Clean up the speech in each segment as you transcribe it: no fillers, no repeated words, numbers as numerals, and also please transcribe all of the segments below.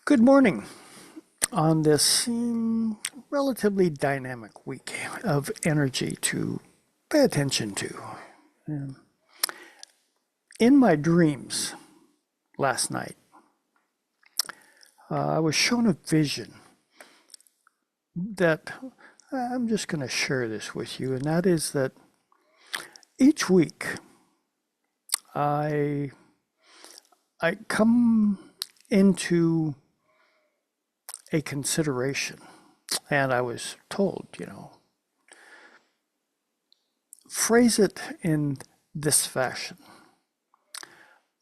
Good morning on this relatively dynamic week of energy to pay attention to. Um, in my dreams last night, I was shown a vision that I'm just going to share this with you, and that is that each week I I come into a consideration, and I was told, phrase it in this fashion.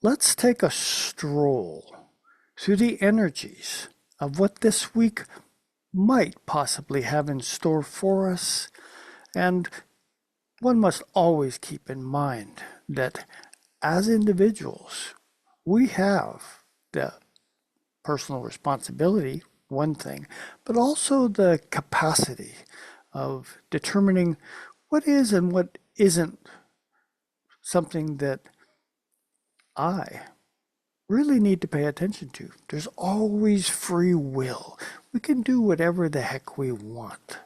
Let's take a stroll through the energies of what this week might possibly have in store for us. And one must always keep in mind that as individuals, we have the personal responsibility, one thing, but also the capacity of determining what is and what isn't something that I really need to pay attention to. There's always free will. We can do whatever the heck we want.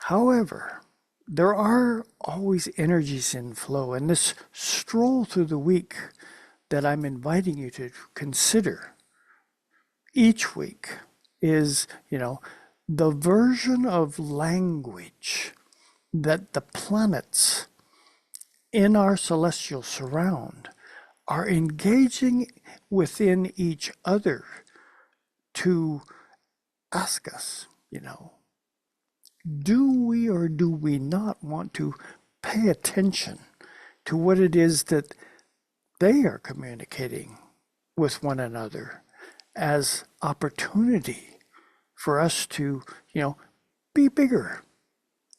However, there are always energies in flow, and this stroll through the week that I'm inviting you to consider each week is, the version of language that the planets in our celestial surround are engaging within each other to ask us, do we or do we not want to pay attention to what it is that they are communicating with one another as opportunity for us to, be bigger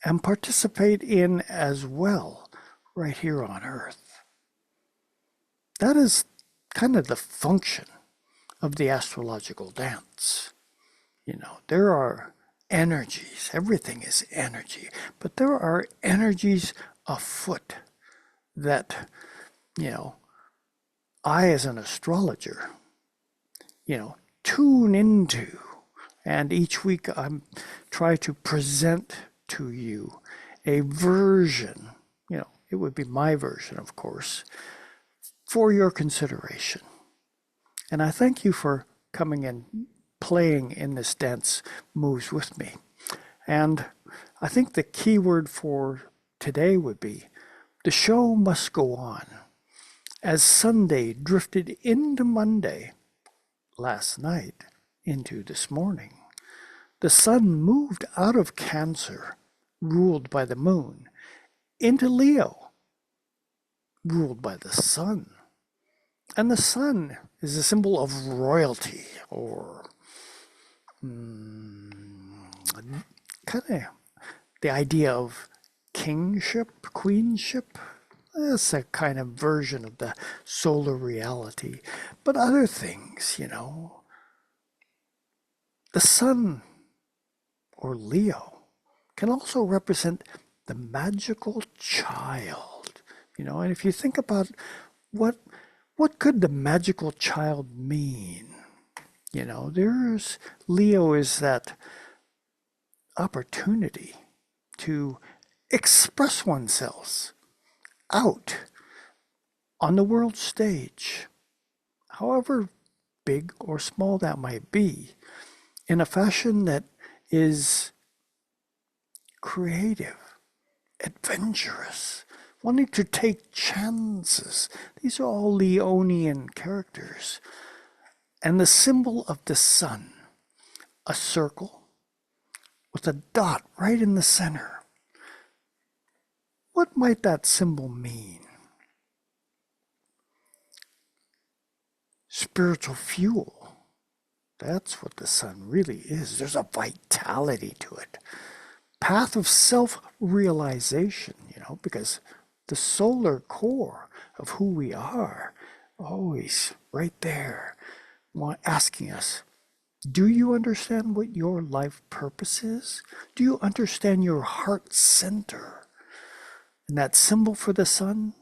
and participate in as well right here on Earth. That is kind of the function of the astrological dance. There are energies, everything is energy, but there are energies afoot that, I, as an astrologer, tune into. And each week I'm try to present to you a version, it would be my version, of course, for your consideration. And I thank you for coming and playing in this dance moves with me. And I think the key word for today would be the show must go on. As Sunday drifted into Monday, last night into this morning, the sun moved out of Cancer, ruled by the moon, into Leo, ruled by the sun. And the sun is a symbol of royalty, or kind of the idea of kingship, queenship. That's a kind of version of the solar reality. But other things, the sun, or Leo, can also represent the magical child. And if you think about what could the magical child mean? There's Leo is that opportunity to express oneself out on the world stage, however big or small that might be, in a fashion that is creative, adventurous, wanting to take chances. These are all Leonian characters. And the symbol of the sun, a circle with a dot right in the center. What might that symbol mean? Spiritual fuel. That's what the sun really is. There's a vitality to it. Path of self-realization, because the solar core of who we are, always right there, asking us, do you understand what your life purpose is? Do you understand your heart center? And that symbol for the sun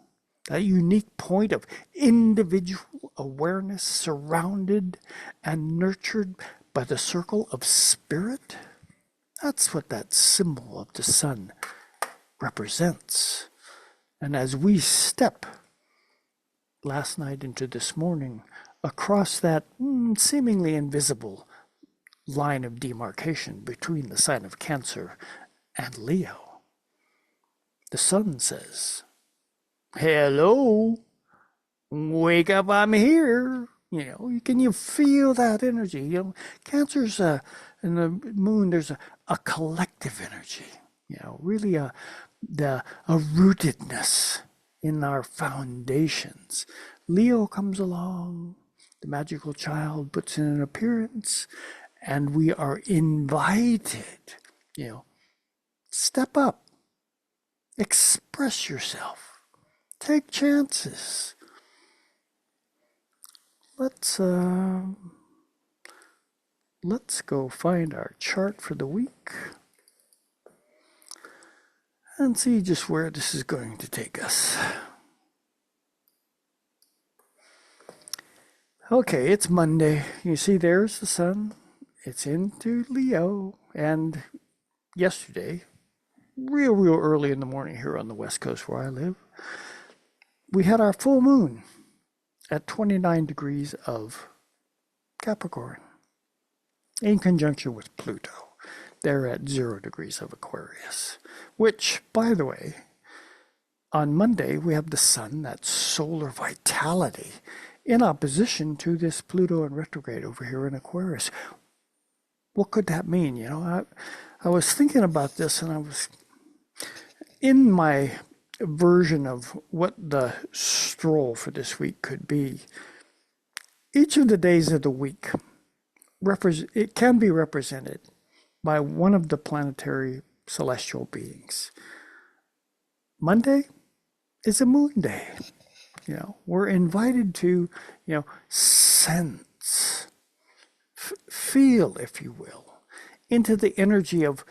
that unique point of individual awareness surrounded and nurtured by the circle of spirit. That's what that symbol of the sun represents. And as we step last night into this morning across that seemingly invisible line of demarcation between the sign of Cancer and Leo, the sun says, hello, wake up, I'm here. Can you feel that energy? Cancer's in the moon, there's a collective energy, really a rootedness in our foundations. Leo comes along, the magical child puts in an appearance, and we are invited, step up, express yourself, take chances. Let's go find our chart for the week and see just where this is going to take us. Okay, it's Monday. You see there's the sun. It's into Leo. And yesterday, real early in the morning here on the West Coast where I live, we had our full moon at 29 degrees of Capricorn in conjunction with Pluto. They're at 0 degrees of Aquarius, which, by the way, on Monday we have the sun, that solar vitality, in opposition to this Pluto in retrograde over here in Aquarius. What could that mean? I was thinking about this, and I was in my version of what the stroll for this week could be. Each of the days of the week, it can be represented by one of the planetary celestial beings. Monday is a moon day. We're invited to, sense, feel, if you will, into the energy of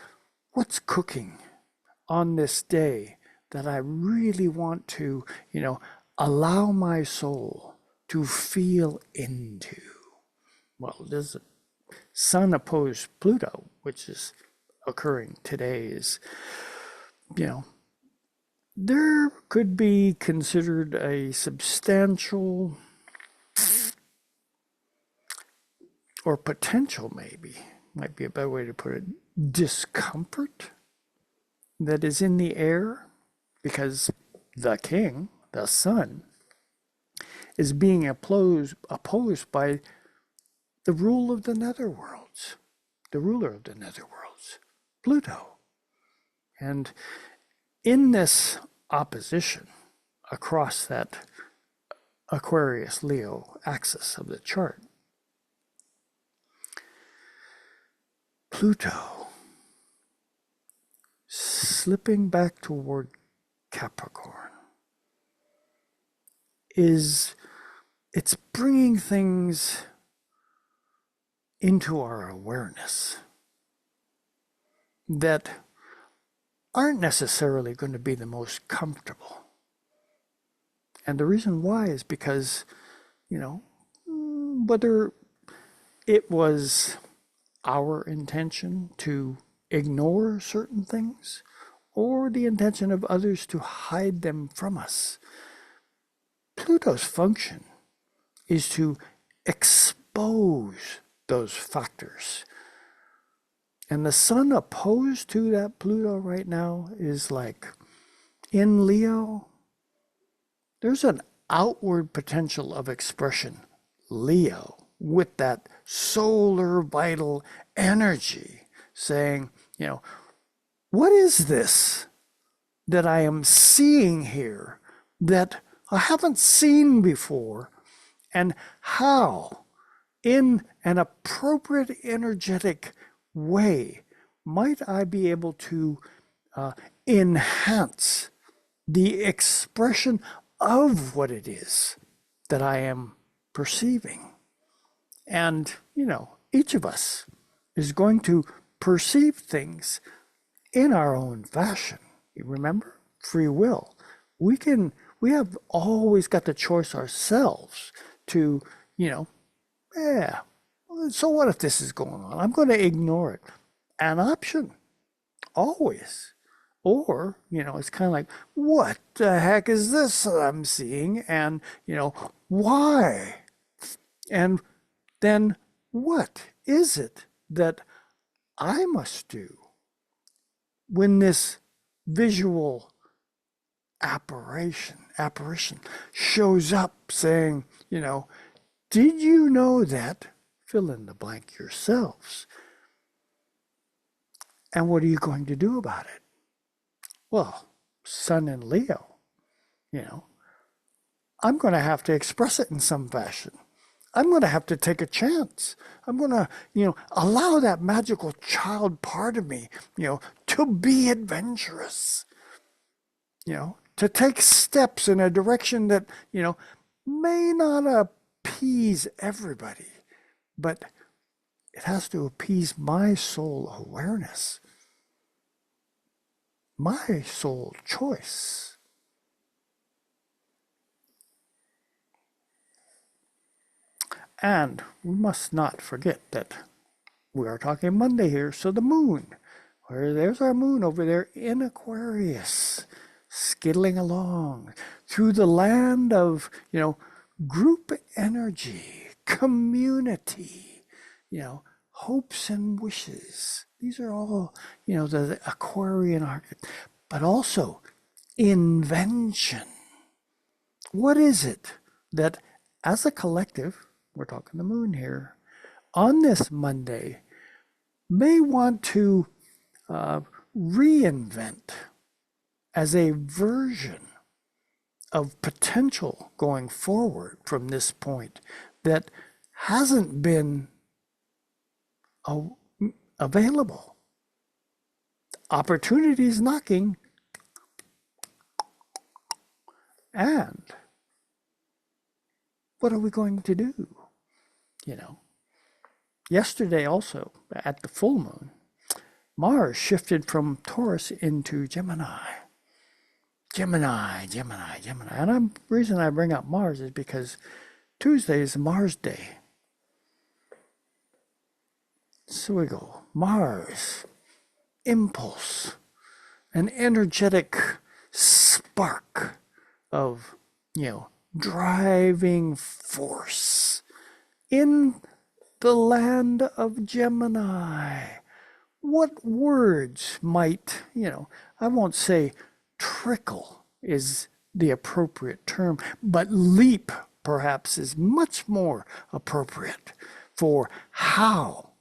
what's cooking on this day that I really want to, allow my soul to feel into. Well, there's a sun opposed Pluto, which is occurring today, is, there could be considered a substantial or potential, maybe, might be a better way to put it, discomfort that is in the air because the king, the sun, is being opposed by the rule of the netherworlds, the ruler of the netherworlds, Pluto. And in this opposition across that Aquarius-Leo axis of the chart, Pluto slipping back toward Capricorn it's bringing things into our awareness that aren't necessarily going to be the most comfortable. And the reason why is because, whether it was our intention to ignore certain things or the intention of others to hide them from us, Pluto's function is to expose those factors. And the sun opposed to that Pluto right now is like, in Leo, there's an outward potential of expression, Leo, with that solar vital energy saying, what is this that I am seeing here that I haven't seen before, and how, in an appropriate energetic way, might I be able to enhance the expression of what it is that I am perceiving? And, each of us is going to perceive things in our own fashion. You remember? Free will. We can we have always got the choice ourselves to, you know, yeah, so what if this is going on? I'm going to ignore it. An option, always. Or, it's kind of like, what the heck is this that I'm seeing? And, why? And then what is it that I must do when this visual apparition shows up saying, did you know that? Fill in the blank yourselves. And what are you going to do about it? Well, Sun in Leo, I'm going to have to express it in some fashion. I'm going to have to take a chance. I'm going to, allow that magical child part of me, to be adventurous, to take steps in a direction that, may not appease everybody, but it has to appease my soul awareness, my soul choice. And we must not forget that we are talking Monday here, so the moon, there's our moon over there in Aquarius, skittling along through the land of, group energy, community, hopes and wishes. These are all, the Aquarian archetype, but also invention. What is it that, as a collective, we're talking the moon here, on this Monday, may want to reinvent as a version of potential going forward from this point that hasn't been available. Opportunities knocking, and what are we going to do? Yesterday also, at the full moon, Mars shifted from Taurus into Gemini. Gemini. And the reason I bring up Mars is because Tuesday is Mars Day. So we go, Mars, impulse, an energetic spark of, driving force in the land of Gemini. What words might, I won't say trickle is the appropriate term, but leap perhaps is much more appropriate for how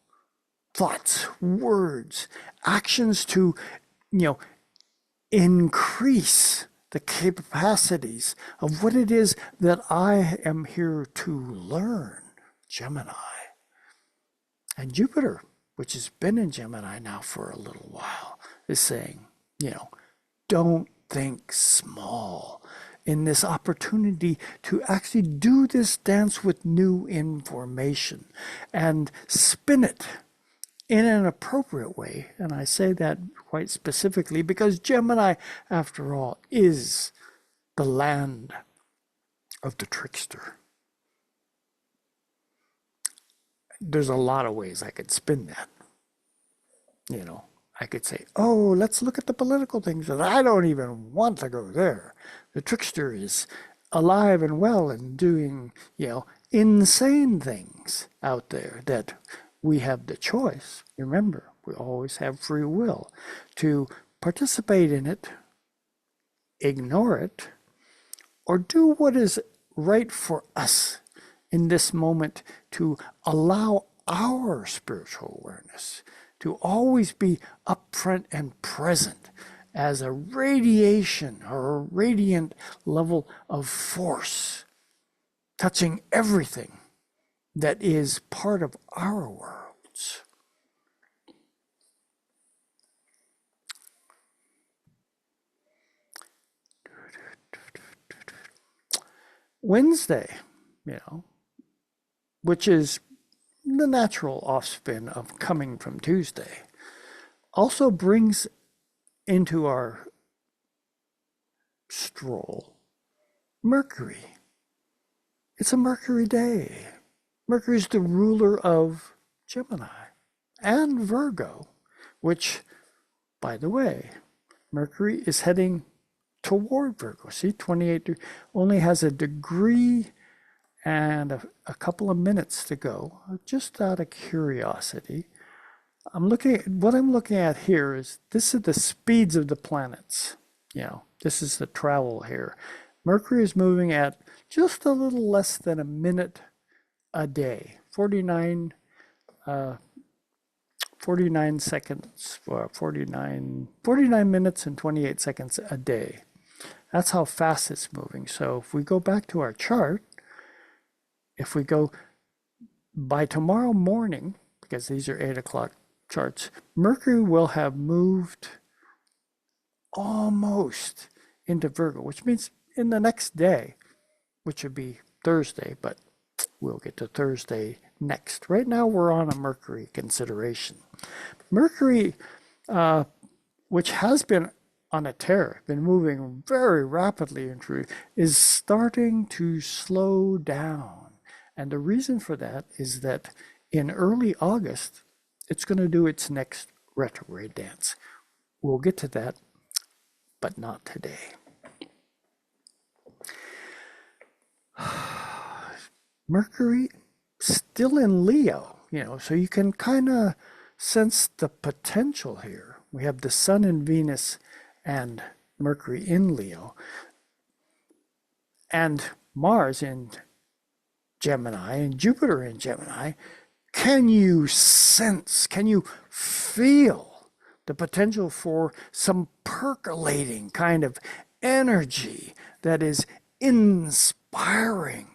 thoughts, words, actions to, increase the capacities of what it is that I am here to learn, Gemini. And Jupiter, which has been in Gemini now for a little while, is saying, don't think small in this opportunity to actually do this dance with new information and spin it in an appropriate way. And I say that quite specifically because Gemini, after all, is the land of the trickster. There's a lot of ways I could spin that. I could say, oh, let's look at the political things, and I don't even want to go there. The trickster is alive and well and doing, insane things out there that we have the choice. Remember, we always have free will to participate in it, ignore it, or do what is right for us in this moment to allow our spiritual awareness to always be upfront and present as a radiation or a radiant level of force, touching everything that is part of our worlds. Wednesday, which is the natural offspin of coming from Tuesday, also brings into our stroll Mercury. It's a Mercury day. Mercury's the ruler of Gemini and Virgo, which, by the way, Mercury is heading toward Virgo. See, 28 only has a degree and a couple of minutes to go. Just out of curiosity, what I'm looking at here is this is the speeds of the planets. This is the travel here. Mercury is moving at just a little less than a minute a day, 49 seconds, 49 minutes and 28 seconds a day. That's how fast it's moving. So if we go back to our chart, if we go by tomorrow morning, because these are 8 o'clock charts, Mercury will have moved almost into Virgo, which means in the next day, which would be Thursday, but we'll get to Thursday next. Right now we're on a Mercury consideration. Mercury, which has been on a tear, been moving very rapidly in truth, is starting to slow down. And the reason for that is that in early August, it's going to do its next retrograde dance. We'll get to that, but not today. Mercury still in Leo, so you can kind of sense the potential here. We have the Sun and Venus and Mercury in Leo, and Mars in Gemini and Jupiter in Gemini. Can you sense, can you feel the potential for some percolating kind of energy that is inspiring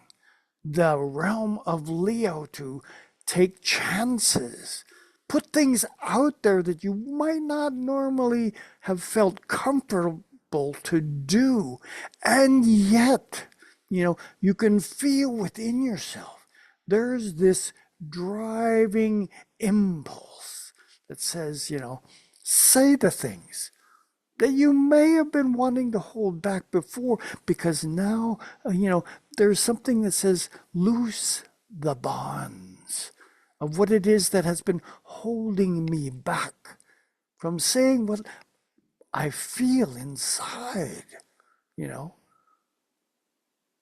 the realm of Leo to take chances, put things out there that you might not normally have felt comfortable to do. And yet, you can feel within yourself, there's this driving impulse that says, say the things that you may have been wanting to hold back before, because now, there's something that says, loose the bonds of what it is that has been holding me back from saying what I feel inside.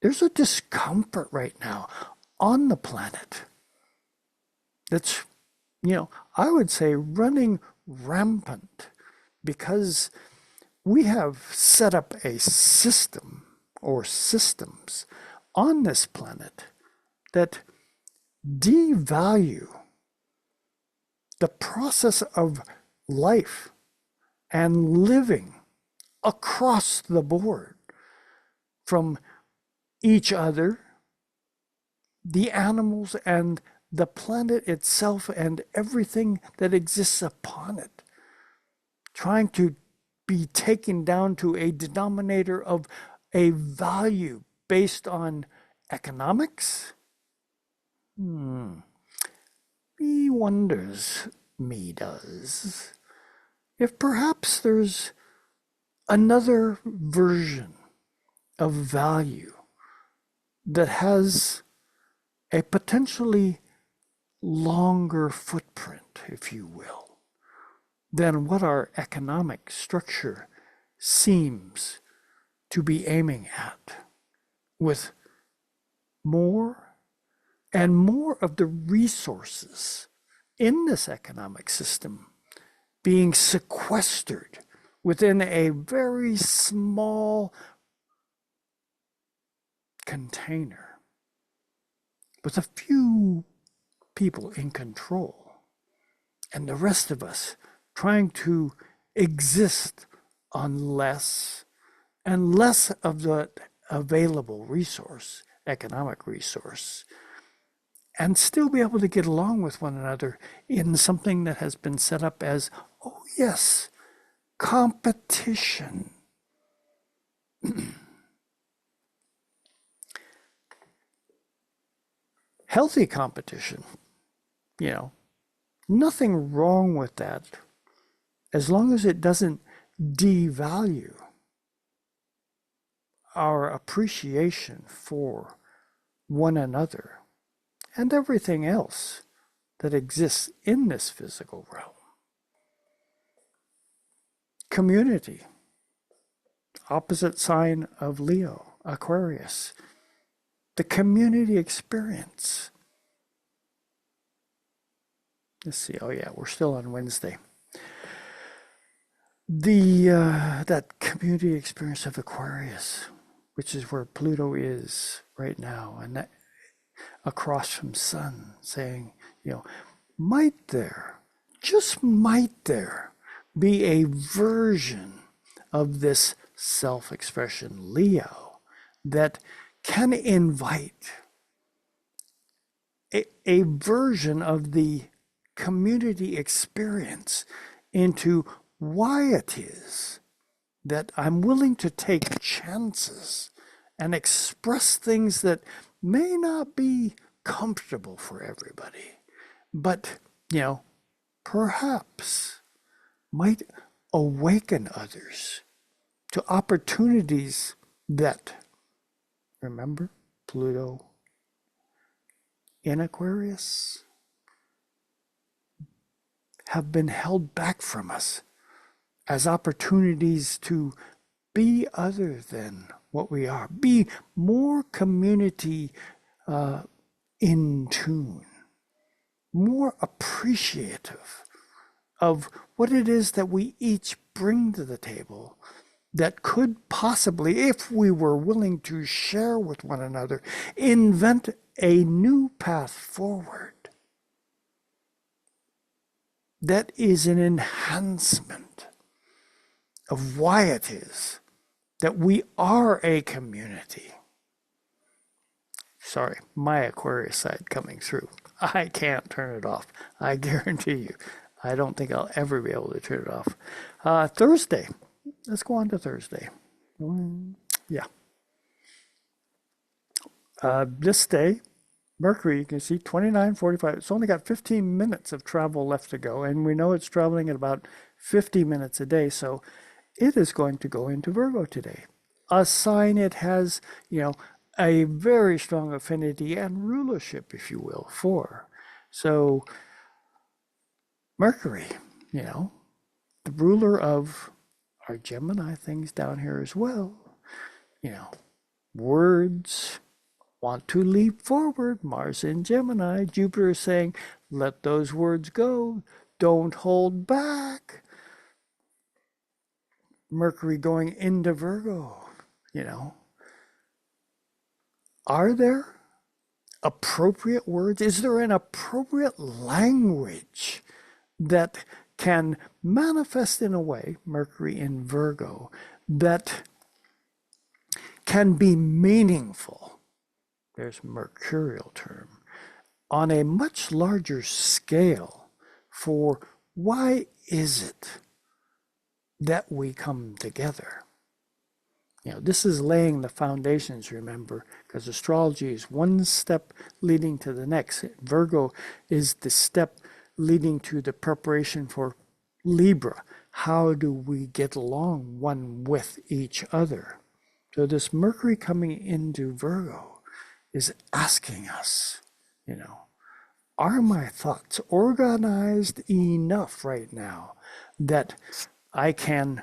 There's a discomfort right now on the planet that's, I would say running rampant, because we have set up a system or systems on this planet that devalue the process of life and living across the board, from each other, the animals, and the planet itself, and everything that exists upon it, trying to be taken down to a denominator of a value based on economics? Me wonders, me does, if perhaps there's another version of value that has a potentially longer footprint, if you will, than what our economic structure seems to be aiming at, with more and more of the resources in this economic system being sequestered within a very small container with a few people in control, and the rest of us trying to exist on less and less of the available resource, economic resource, and still be able to get along with one another in something that has been set up as, oh yes, competition. Healthy competition, nothing wrong with that, as long as it doesn't devalue our appreciation for one another and everything else that exists in this physical realm. Community, opposite sign of Leo, Aquarius. The community experience. Let's see, oh yeah, we're still on Wednesday. That community experience of Aquarius, which is where Pluto is right now, and that across from Sun, saying, might there, just might there, be a version of this self-expression, Leo, that can invite a version of the community experience into why it is that I'm willing to take chances and express things that may not be comfortable for everybody, but, perhaps might awaken others to opportunities that, remember, Pluto in Aquarius, have been held back from us as opportunities to be other than what we are, be more community in tune, more appreciative of what it is that we each bring to the table that could possibly, if we were willing to share with one another, invent a new path forward that is an enhancement of why it is that we are a community. Sorry, my Aquarius side coming through. I can't turn it off. I guarantee you. I don't think I'll ever be able to turn it off. Thursday. Let's go on to Thursday. Yeah. This day, Mercury, you can see 29:45. It's only got 15 minutes of travel left to go, and we know it's traveling at about 50 minutes a day, so it is going to go into Virgo today. A sign it has, a very strong affinity and rulership, if you will, for. So Mercury, the ruler of our Gemini things down here as well, words want to leap forward. Mars in Gemini, Jupiter is saying, let those words go, don't hold back. Mercury going into Virgo, Are there appropriate words? Is there an appropriate language that can manifest in a way, Mercury in Virgo, that can be meaningful? There's a mercurial term. On a much larger scale for why is it that we come together? This is laying the foundations, remember, because astrology is one step leading to the next. Virgo is the step leading to the preparation for Libra. How do we get along one with each other? So this Mercury coming into Virgo is asking us, are my thoughts organized enough right now that I can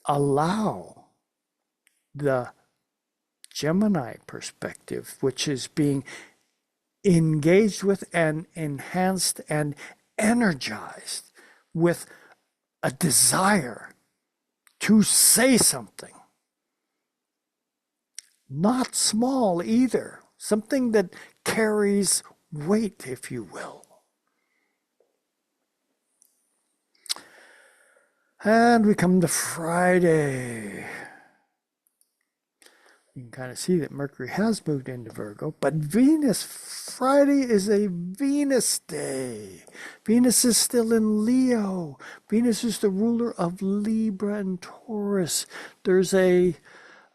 allow the Gemini perspective, which is being engaged with and enhanced and energized with a desire to say something. Not small either, something that carries weight, if you will. And we come to Friday. You can kind of see that Mercury has moved into Virgo, but Venus, Friday is a Venus day. Venus is still in Leo. Venus is the ruler of Libra and Taurus. There's a,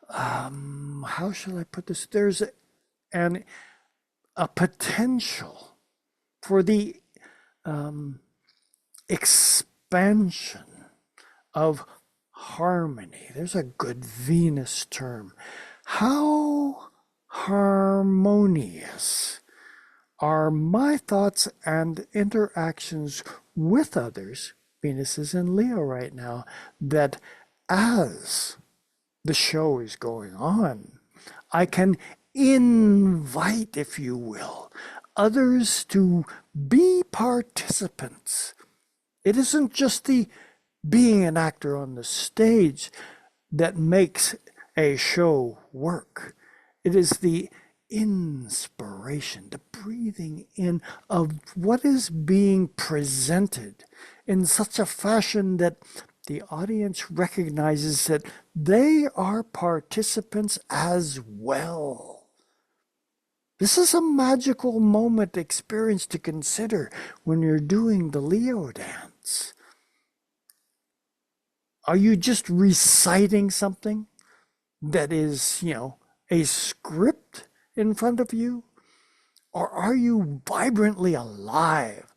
how shall I put this? There's a potential for the expansion of harmony. There's a good Venus term. How harmonious are my thoughts and interactions with others? Venus is in Leo right now, that as the show is going on, I can invite, if you will, others to be participants. It isn't just the being an actor on the stage that makes a show work. It is the inspiration, the breathing in of what is being presented in such a fashion that the audience recognizes that they are participants as well. This is a magical moment experience to consider when you're doing the Leo dance. Are you just reciting something that is, a script in front of you? Or are you vibrantly alive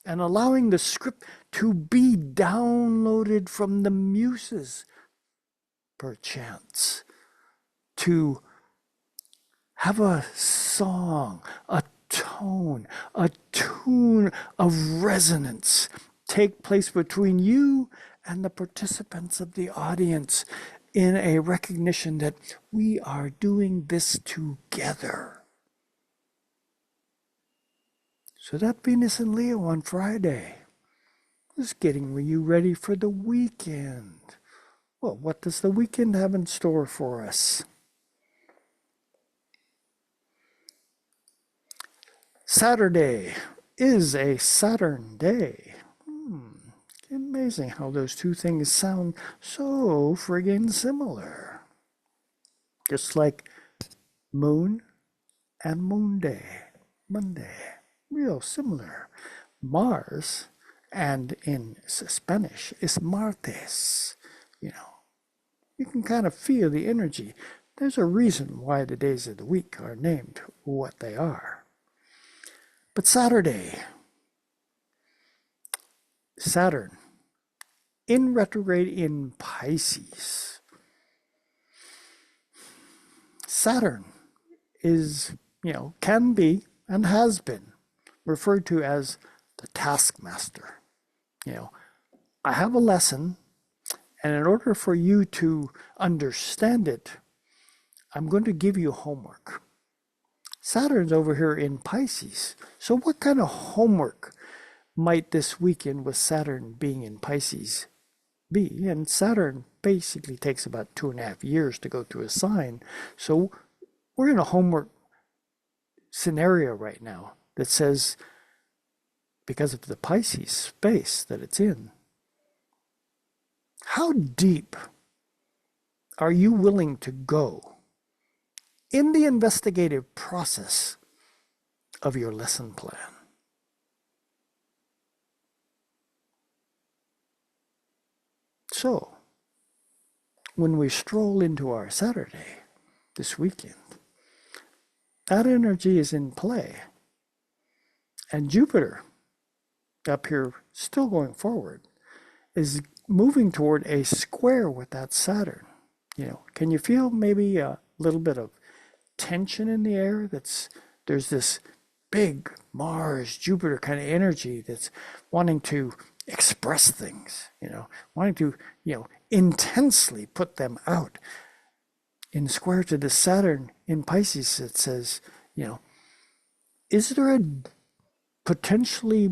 and allowing the script to be downloaded from the muses, perchance, to have a song, a tone, a tune of resonance take place between you and the participants of the audience in a recognition that we are doing this together. So that Venus in Leo on Friday is getting you ready for the weekend. Well, what does the weekend have in store for us? Saturday is a Saturn day. Amazing how those two things sound so friggin' similar. Just like moon and moon day, Monday, real similar. Mars, and in Spanish, is martes. You can kind of feel the energy. There's a reason why the days of the week are named what they are. But Saturday, Saturn, in retrograde in Pisces. Saturn is, can be and has been referred to as the taskmaster. I have a lesson, and in order for you to understand it, I'm going to give you homework. Saturn's over here in Pisces. So what kind of homework might this weekend with Saturn being in Pisces be? And Saturn basically takes about 2.5 years to go through a sign. So we're in a homework scenario right now that says, because of the Pisces space that it's in, how deep are you willing to go in the investigative process of your lesson plan? So, when we stroll into our Saturday this weekend, that energy is in play. And Jupiter, up here still going forward, is moving toward a square with that Saturn. Can you feel maybe a little bit of tension in the air? There's this big Mars, Jupiter kind of energy that's wanting to express things, wanting to, intensely put them out. In square to the Saturn in Pisces, it says, is there a potentially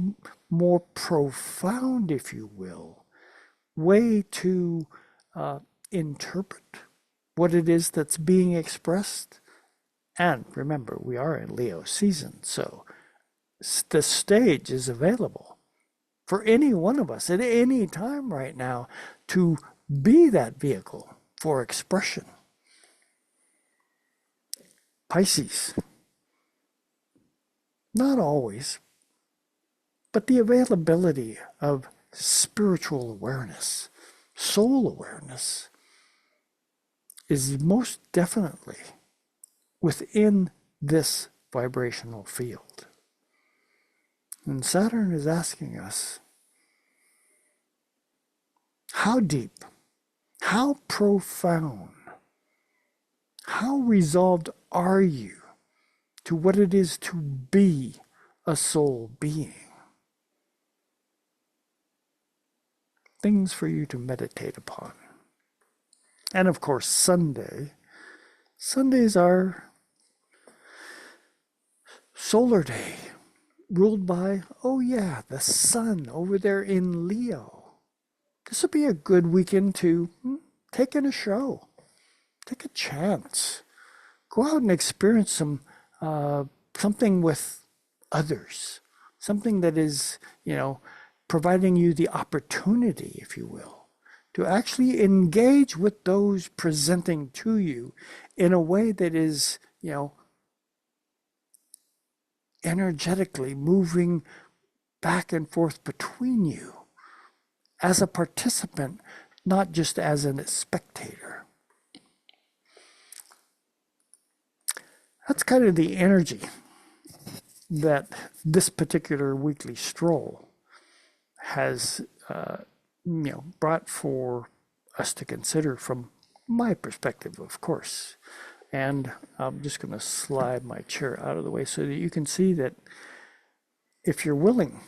more profound, if you will, way to interpret what it is that's being expressed? And remember, we are in Leo season, so the stage is available for any one of us at any time right now to be that vehicle for expression. Pisces, not always, but the availability of spiritual awareness, soul awareness, is most definitely within this vibrational field. And Saturn is asking us, how deep, how profound, How resolved are you to what it is to be a soul being? Things for you to meditate upon. And of course, Sunday. Sundays are solar day, ruled by, oh yeah, the sun over there in Leo. This would be a good weekend to take in a show, take a chance, go out and experience something with others, something that is, providing you the opportunity, if you will, to actually engage with those presenting to you in a way that is, energetically moving back and forth between you as a participant, not just as a spectator. That's kind of the energy that this particular weekly stroll has, brought for us to consider from my perspective, of course. And I'm just going to slide my chair out of the way so that you can see that if you're willing,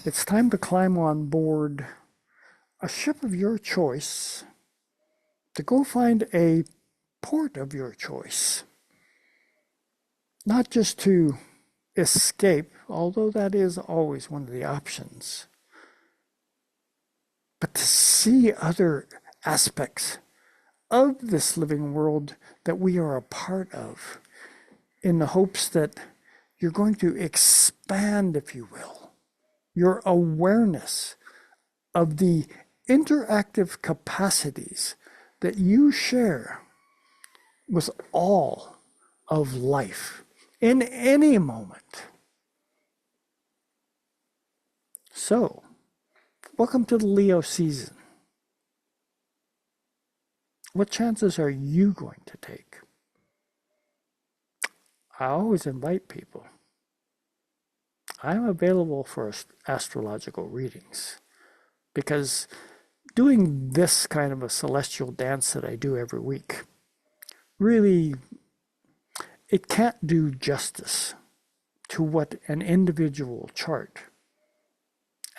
it's time to climb on board a ship of your choice, to go find a port of your choice. Not just to escape, although that is always one of the options, but to see other aspects of this living world that we are a part of, in the hopes that you're going to expand, if you will, your awareness of the interactive capacities that you share with all of life in any moment. So, welcome to the Leo season. What chances are you going to take? I always invite people. I'm available for astrological readings because doing this kind of a celestial dance that I do every week, really, it can't do justice to what an individual chart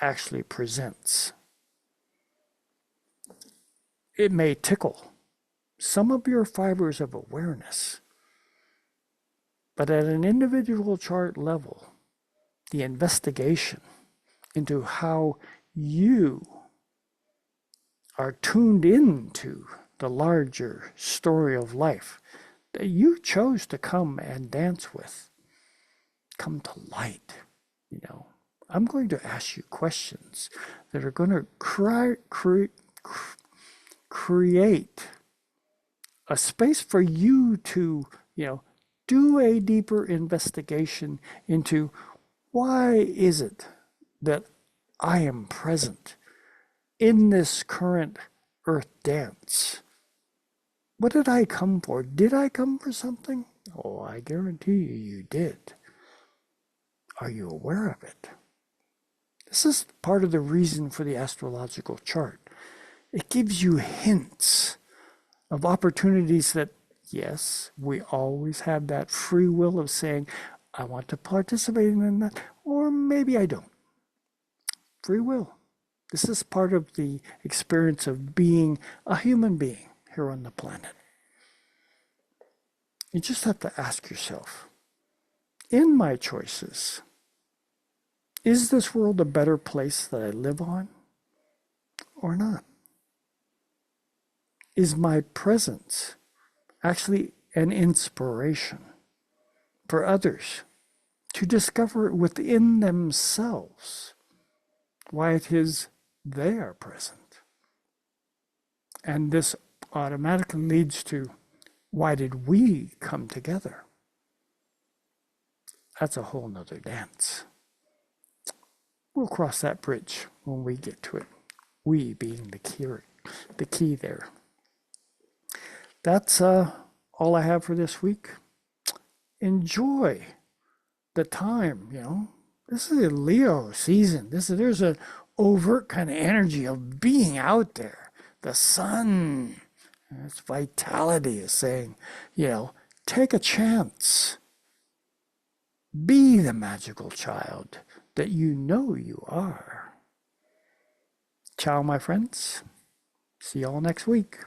actually presents. It may tickle some of your fibers of awareness, but at an individual chart level, the investigation into how you are tuned into the larger story of life that you chose to come and dance with come to light. I'm going to ask you questions that are going to create a space for you to, do a deeper investigation into why is it that I am present in this current earth dance. What did I come for? Did I come for something? Oh, I guarantee you did. Are you aware of it? This is part of the reason for the astrological chart. It gives you hints of opportunities that, yes, we always have that free will of saying, I want to participate in that, or maybe I don't. Free will. This is part of the experience of being a human being here on the planet. You just have to ask yourself, in my choices, is this world a better place that I live on or not? Is my presence actually an inspiration for others to discover within themselves why it is they are present? And this automatically leads to, why did we come together? That's a whole nother dance. We'll cross that bridge when we get to it. We being the key there. That's all I have for this week. Enjoy the time, This is a Leo season. There's an overt kind of energy of being out there. The sun, It's vitality is saying, take a chance. Be the magical child that you know you are. Ciao, my friends. See y'all next week.